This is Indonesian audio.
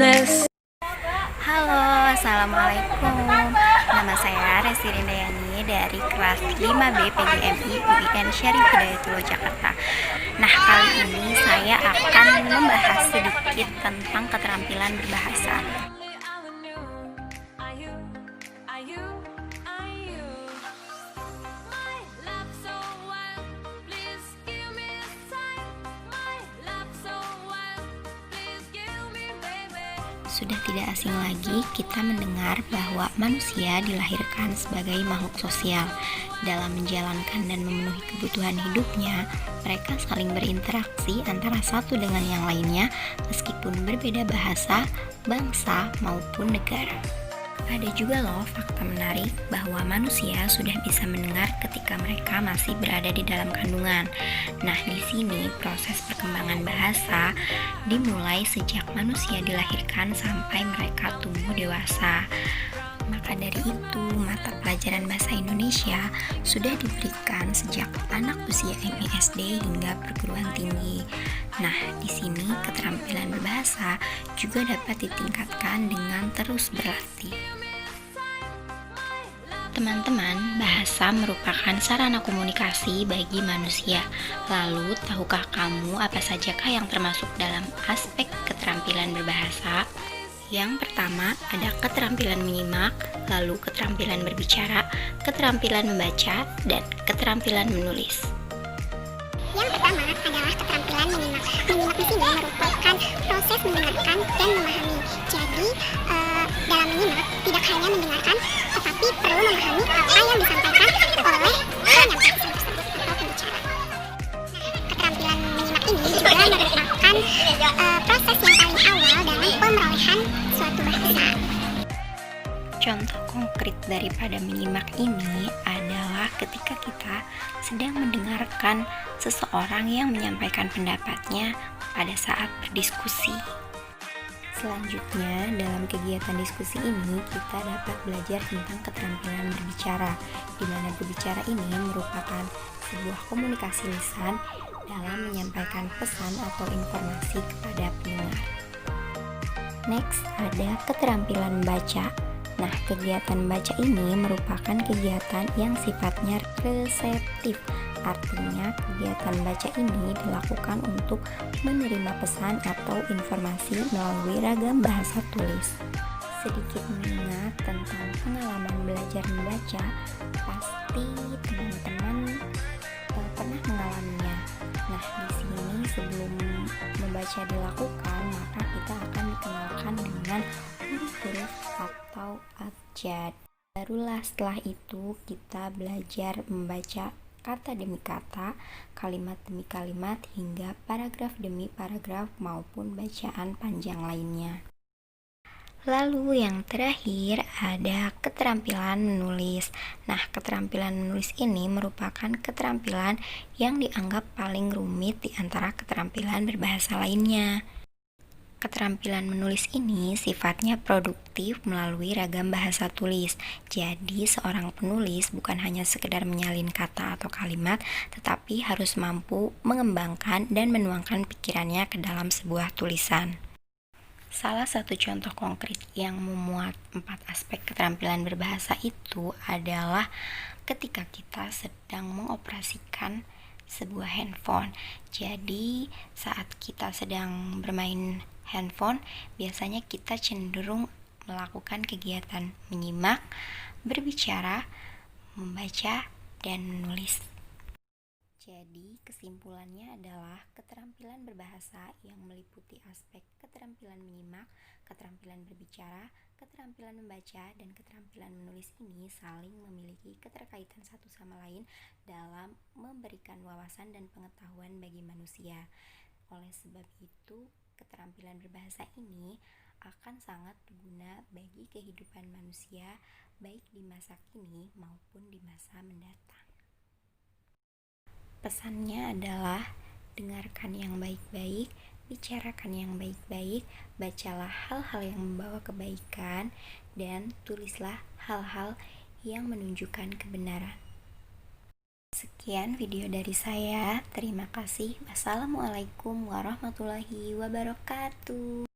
sadness. Halo, Assalamualaikum. Nama saya Resti Rindayani dari kelas 5B PGMI UIN Syarif Hidayatullah Jakarta. Nah, kali ini saya akan membahas sedikit tentang keterampilan berbahasa. Sudah tidak asing lagi kita mendengar bahwa manusia dilahirkan sebagai makhluk sosial. Dalam menjalankan dan memenuhi kebutuhan hidupnya, mereka saling berinteraksi antara satu dengan yang lainnya meskipun berbeda bahasa, bangsa, maupun negara. Ada juga loh fakta menarik bahwa manusia sudah bisa mendengar ketika mereka masih berada di dalam kandungan. Nah, di sini proses perkembangan bahasa dimulai sejak manusia dilahirkan sampai mereka tumbuh dewasa. Maka dari itu, mata pelajaran bahasa Indonesia sudah diberikan sejak anak usia MI/SD hingga perguruan tinggi. Nah, di sini keterampilan berbahasa juga dapat ditingkatkan dengan terus berlatih. Teman-teman, bahasa merupakan sarana komunikasi bagi manusia. Lalu, tahukah kamu apa sajakah yang termasuk dalam aspek keterampilan berbahasa? Yang pertama, ada keterampilan menyimak, lalu keterampilan berbicara, keterampilan membaca, dan keterampilan menulis. Yang pertama adalah keterampilan menyimak. Menyimak di sini merupakan proses mendengarkan dan memahami. Jadi, dalam menyimak tidak hanya mendengarkan, tetapi perlu memahami apa yang disampaikan oleh penyampaian tersebut atau pembicara. Keterampilan menyimak ini juga merupakan proses yang paling awal dalam pemerolehan suatu bahasa. Contoh konkret daripada menyimak ini adalah ketika kita sedang mendengarkan seseorang yang menyampaikan pendapatnya pada saat berdiskusi. Selanjutnya, dalam kegiatan diskusi ini kita dapat belajar tentang keterampilan berbicara, di mana berbicara ini merupakan sebuah komunikasi lisan dalam menyampaikan pesan atau informasi kepada pendengar. Next, ada keterampilan membaca. Nah, kegiatan membaca ini merupakan kegiatan yang sifatnya reseptif. Artinya, kegiatan membaca ini dilakukan untuk menerima pesan atau informasi melalui ragam bahasa tulis. Sedikit mengingat tentang pengalaman belajar membaca, pasti teman-teman pernah mengalaminya. Nah, di sini sebelum membaca dilakukan, maka kita akan dikenalkan dengan huruf-huruf atau abjad. Barulah setelah itu kita belajar membaca kata demi kata, kalimat demi kalimat, hingga paragraf demi paragraf maupun bacaan panjang lainnya. Lalu yang terakhir ada keterampilan menulis. Nah, keterampilan menulis ini merupakan keterampilan yang dianggap paling rumit di antara keterampilan berbahasa lainnya. Keterampilan menulis ini sifatnya produktif melalui ragam bahasa tulis. Jadi, seorang penulis bukan hanya sekedar menyalin kata atau kalimat, tetapi harus mampu mengembangkan dan menuangkan pikirannya ke dalam sebuah tulisan. Salah satu contoh konkret yang memuat 4 aspek keterampilan berbahasa itu adalah ketika kita sedang mengoperasikan sebuah handphone. Jadi, saat kita sedang bermain handphone, biasanya kita cenderung melakukan kegiatan menyimak, berbicara, membaca, dan menulis. Jadi, kesimpulannya adalah keterampilan berbahasa yang meliputi aspek keterampilan menyimak, keterampilan berbicara, keterampilan membaca, dan keterampilan menulis ini saling memiliki keterkaitan satu sama lain dalam memberikan wawasan dan pengetahuan bagi manusia. Oleh sebab itu, keterampilan berbahasa ini akan sangat berguna bagi kehidupan manusia, baik di masa kini maupun di masa mendatang. Pesannya adalah dengarkan yang baik-baik, bicarakan yang baik-baik, bacalah hal-hal yang membawa kebaikan, dan tulislah hal-hal yang menunjukkan kebenaran. Sekian video dari saya. Terima kasih. Wassalamualaikum warahmatullahi wabarakatuh.